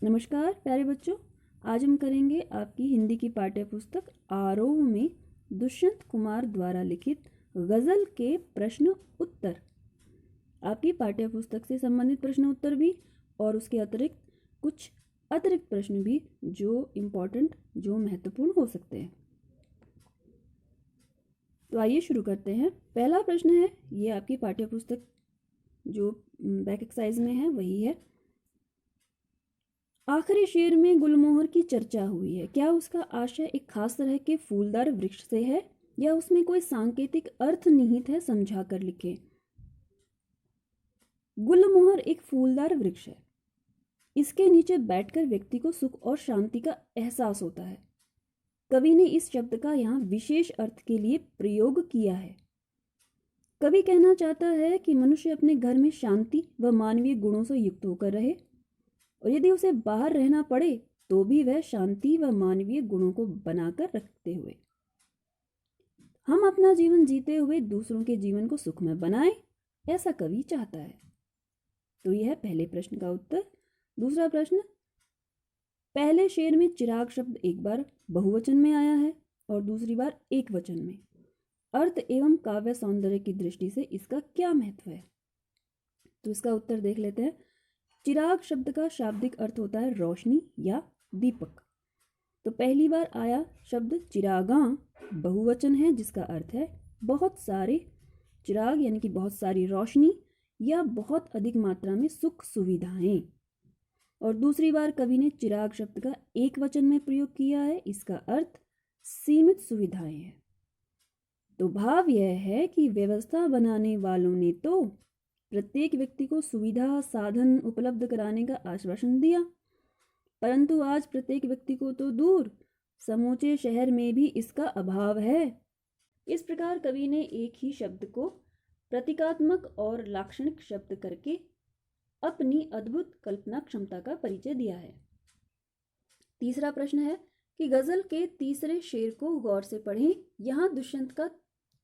नमस्कार प्यारे बच्चों, आज हम करेंगे आपकी हिंदी की पाठ्य पुस्तक आरोह में दुष्यंत कुमार द्वारा लिखित गज़ल के प्रश्न उत्तर। आपकी पाठ्य पुस्तक से संबंधित प्रश्न उत्तर भी और उसके अतिरिक्त कुछ अतिरिक्त प्रश्न भी जो महत्वपूर्ण हो सकते हैं। तो आइए शुरू करते हैं। पहला प्रश्न है, ये आपकी पाठ्य पुस्तक जो बैक एक्सरसाइज में है वही है। आखिरी शेर में गुलमोहर की चर्चा हुई है, क्या उसका आशय एक खास तरह के फूलदार वृक्ष से है या उसमें कोई सांकेतिक अर्थ निहित है? समझा कर लिखें। गुलमोहर एक फूलदार वृक्ष है। इसके नीचे बैठकर व्यक्ति को सुख और शांति का एहसास होता है। कवि ने इस शब्द का यहाँ विशेष अर्थ के लिए प्रयोग किया है। कवि कहना चाहता है कि मनुष्य अपने घर में शांति व मानवीय गुणों से युक्त होकर रहे और यदि उसे बाहर रहना पड़े तो भी वह शांति व मानवीय गुणों को बनाकर रखते हुए हम अपना जीवन जीते हुए दूसरों के जीवन को सुखमय बनाएं, ऐसा कवि चाहता है। तो यह है पहले प्रश्न का उत्तर। दूसरा प्रश्न, पहले शेर में चिराग शब्द एक बार बहुवचन में आया है और दूसरी बार एक वचन में। अर्थ एवं काव्य सौंदर्य की दृष्टि से इसका क्या महत्व है? तो इसका उत्तर देख लेते हैं। चिराग शब्द का शाब्दिक अर्थ होता है रोशनी या दीपक। तो पहली बार आया शब्द चिरागां, बहुवचन है जिसका अर्थ है बहुत सारे चिराग, यानी कि बहुत सारी रोशनी या बहुत अधिक मात्रा में सुख सुविधाएं। और दूसरी बार कवि ने चिराग शब्द का एक वचन में प्रयोग किया है, इसका अर्थ सीमित सुविधाएं है। तो भाव यह है कि व्यवस्था बनाने वालों ने तो प्रत्येक व्यक्ति को सुविधा साधन उपलब्ध कराने का आश्वासन दिया, परंतु आज प्रत्येक व्यक्ति को तो दूर समूचे शहर में भी इसका अभाव है। इस प्रकार कवि ने एक ही शब्द को प्रतीकात्मक और लाक्षणिक शब्द करके अपनी अद्भुत कल्पना क्षमता का परिचय दिया है। तीसरा प्रश्न है कि गजल के तीसरे शेर को गौर से पढ़ें। यहाँ दुष्यंत का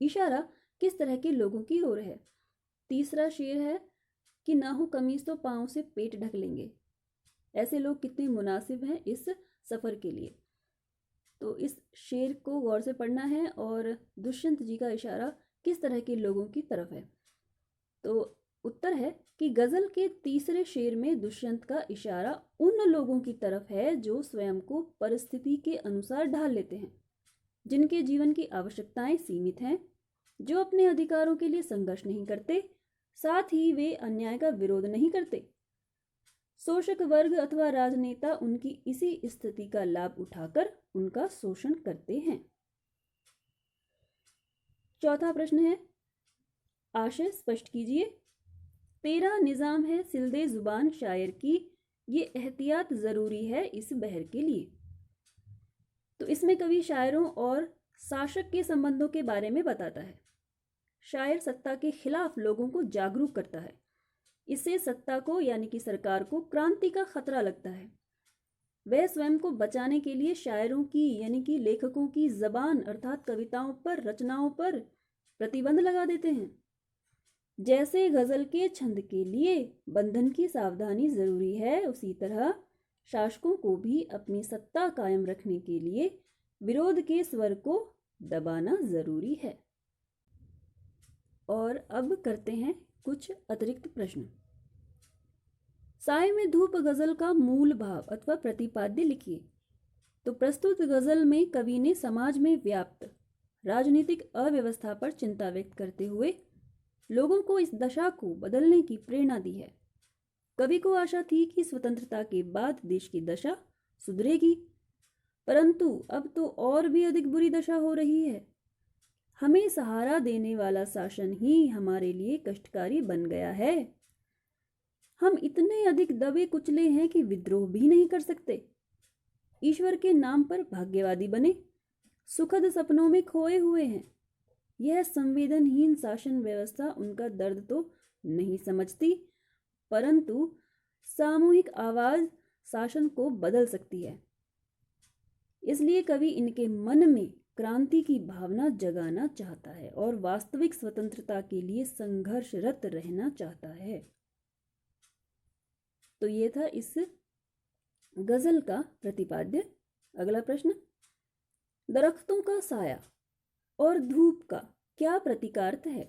इशारा किस तरह के लोगों की ओर है? तीसरा शेर है कि ना हो कमीज तो पांव से पेट ढक लेंगे। ऐसे लोग कितने मुनासिब हैं इस सफर के लिए। तो इस शेर को गौर से पढ़ना है और दुष्यंत जी का इशारा किस तरह के लोगों की तरफ है। तो उत्तर है कि गजल के तीसरे शेर में दुष्यंत का इशारा उन लोगों की तरफ है जो स्वयं को परिस्थिति के अनुसार ढाल लेते हैं, जिनके जीवन की आवश्यकताएं सीमित हैं, जो अपने अधिकारों के लिए संघर्ष नहीं करते, साथ ही वे अन्याय का विरोध नहीं करते। शोषक वर्ग अथवा राजनेता उनकी इसी स्थिति का लाभ उठाकर उनका शोषण करते हैं। चौथा प्रश्न है, आशय स्पष्ट कीजिए। तेरा निजाम है सिलदे जुबान शायर की, ये एहतियात जरूरी है इस बहर के लिए। तो इसमें कवि शायरों और शासक के संबंधों के बारे में बताता है। शायर सत्ता के खिलाफ लोगों को जागरूक करता है। इससे सत्ता को यानी कि सरकार को क्रांति का खतरा लगता है। वह स्वयं को बचाने के लिए शायरों की यानी कि लेखकों की जबान अर्थात कविताओं पर, रचनाओं पर प्रतिबंध लगा देते हैं। जैसे गजल के छंद के लिए बंधन की सावधानी जरूरी है, उसी तरह शासकों को भी अपनी सत्ता कायम रखने के लिए विरोध के स्वर को दबाना जरूरी है। और अब करते हैं कुछ अतिरिक्त प्रश्न। साय में धूप गजल का मूल भाव अथवा प्रतिपाद्य लिखिए। तो प्रस्तुत गजल में कवि ने समाज में व्याप्त राजनीतिक अव्यवस्था पर चिंता व्यक्त करते हुए लोगों को इस दशा को बदलने की प्रेरणा दी है। कवि को आशा थी कि स्वतंत्रता के बाद देश की दशा सुधरेगी, परंतु अब तो और भी अधिक बुरी दशा हो रही है। हमें सहारा देने वाला शासन ही हमारे लिए कष्टकारी बन गया है। हम इतने अधिक दबे कुचले हैं कि विद्रोह भी नहीं कर सकते। ईश्वर के नाम पर भाग्यवादी बने सुखद सपनों में खोए हुए हैं। यह संवेदनहीन शासन व्यवस्था उनका दर्द तो नहीं समझती, परंतु सामूहिक आवाज शासन को बदल सकती है। इसलिए कवि इनके मन में क्रांति की भावना जगाना चाहता है और वास्तविक स्वतंत्रता के लिए संघर्षरत रहना चाहता है। तो ये था इस गजल का प्रतिपाद्य। अगला प्रश्न, दरख्तों का साया और धूप का क्या प्रतीकार्थ है?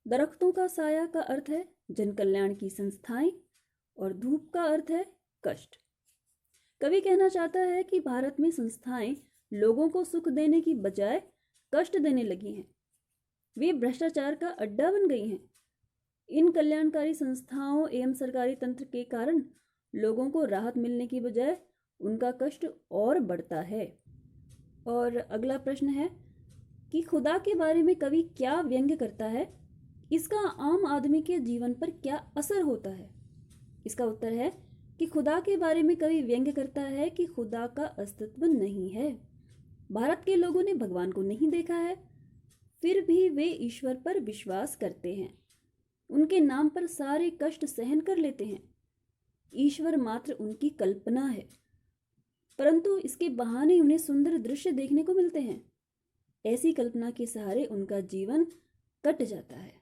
दरख्तों का साया का अर्थ है जन कल्याण की संस्थाएं और धूप का अर्थ है कष्ट। कवि कहना चाहता है कि भारत में संस्थाएं लोगों को सुख देने की बजाय कष्ट देने लगी हैं। वे भ्रष्टाचार का अड्डा बन गई हैं। इन कल्याणकारी संस्थाओं एवं सरकारी तंत्र के कारण लोगों को राहत मिलने की बजाय उनका कष्ट और बढ़ता है। और अगला प्रश्न है कि खुदा के बारे में कवि क्या व्यंग्य करता है? इसका आम आदमी के जीवन पर क्या असर होता है? इसका उत्तर है कि खुदा के बारे में कवि व्यंग्य करता है कि खुदा का अस्तित्व नहीं है। भारत के लोगों ने भगवान को नहीं देखा है, फिर भी वे ईश्वर पर विश्वास करते हैं। उनके नाम पर सारे कष्ट सहन कर लेते हैं। ईश्वर मात्र उनकी कल्पना है, परंतु इसके बहाने उन्हें सुंदर दृश्य देखने को मिलते हैं। ऐसी कल्पना के सहारे उनका जीवन कट जाता है।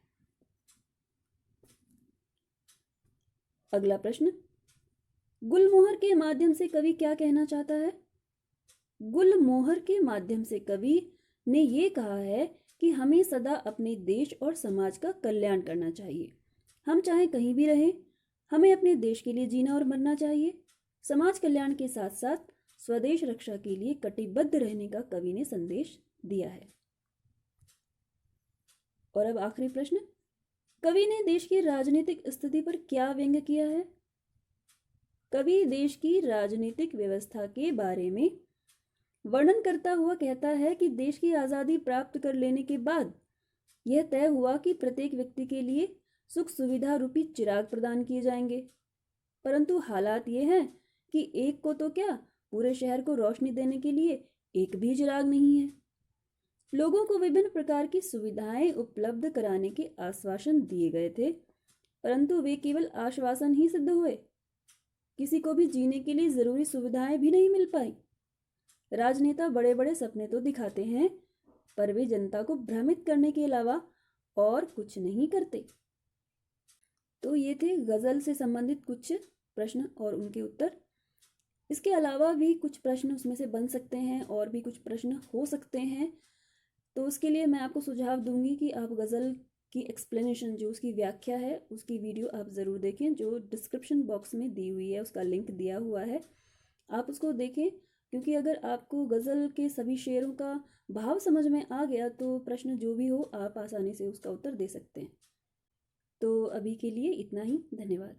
अगला प्रश्न, गुलमोहर के माध्यम से कवि क्या कहना चाहता है? गुलमोहर के माध्यम से कवि ने ये कहा है कि हमें सदा अपने देश और समाज का कल्याण करना चाहिए। हम चाहे कहीं भी रहें, हमें अपने देश के लिए जीना और मरना चाहिए। समाज कल्याण के साथ साथ स्वदेश रक्षा के लिए कटिबद्ध रहने का कवि ने संदेश दिया है। और अब आखिरी प्रश्न, कवि ने देश की राजनीतिक स्थिति पर क्या व्यंग्य किया है? कवि देश की राजनीतिक व्यवस्था के बारे में वर्णन करता हुआ कहता है कि देश की आज़ादी प्राप्त कर लेने के बाद यह तय हुआ कि प्रत्येक व्यक्ति के लिए सुख सुविधा रूपी चिराग प्रदान किए जाएंगे, परंतु हालात ये हैं कि एक को तो क्या, पूरे शहर को रोशनी देने के लिए एक भी चिराग नहीं है। लोगों को विभिन्न प्रकार की सुविधाएं उपलब्ध कराने के आश्वासन दिए गए थे, परंतु वे केवल आश्वासन ही सिद्ध हुए। किसी को भी जीने के लिए जरूरी सुविधाएं भी नहीं मिल पाई। राजनेता बड़े बड़े सपने तो दिखाते हैं, पर वे जनता को भ्रमित करने के अलावा और कुछ नहीं करते। तो ये थे गजल से संबंधित कुछ प्रश्न और उनके उत्तर। इसके अलावा भी कुछ प्रश्न उसमें से बन सकते हैं और भी कुछ प्रश्न हो सकते हैं, तो उसके लिए मैं आपको सुझाव दूंगी कि आप गज़ल की एक्सप्लेनेशन, जो उसकी व्याख्या है, उसकी वीडियो आप ज़रूर देखें, जो डिस्क्रिप्शन बॉक्स में दी हुई है, उसका लिंक दिया हुआ है, आप उसको देखें। क्योंकि अगर आपको गज़ल के सभी शेरों का भाव समझ में आ गया तो प्रश्न जो भी हो आप आसानी से उसका उत्तर दे सकते हैं। तो अभी के लिए इतना ही। धन्यवाद।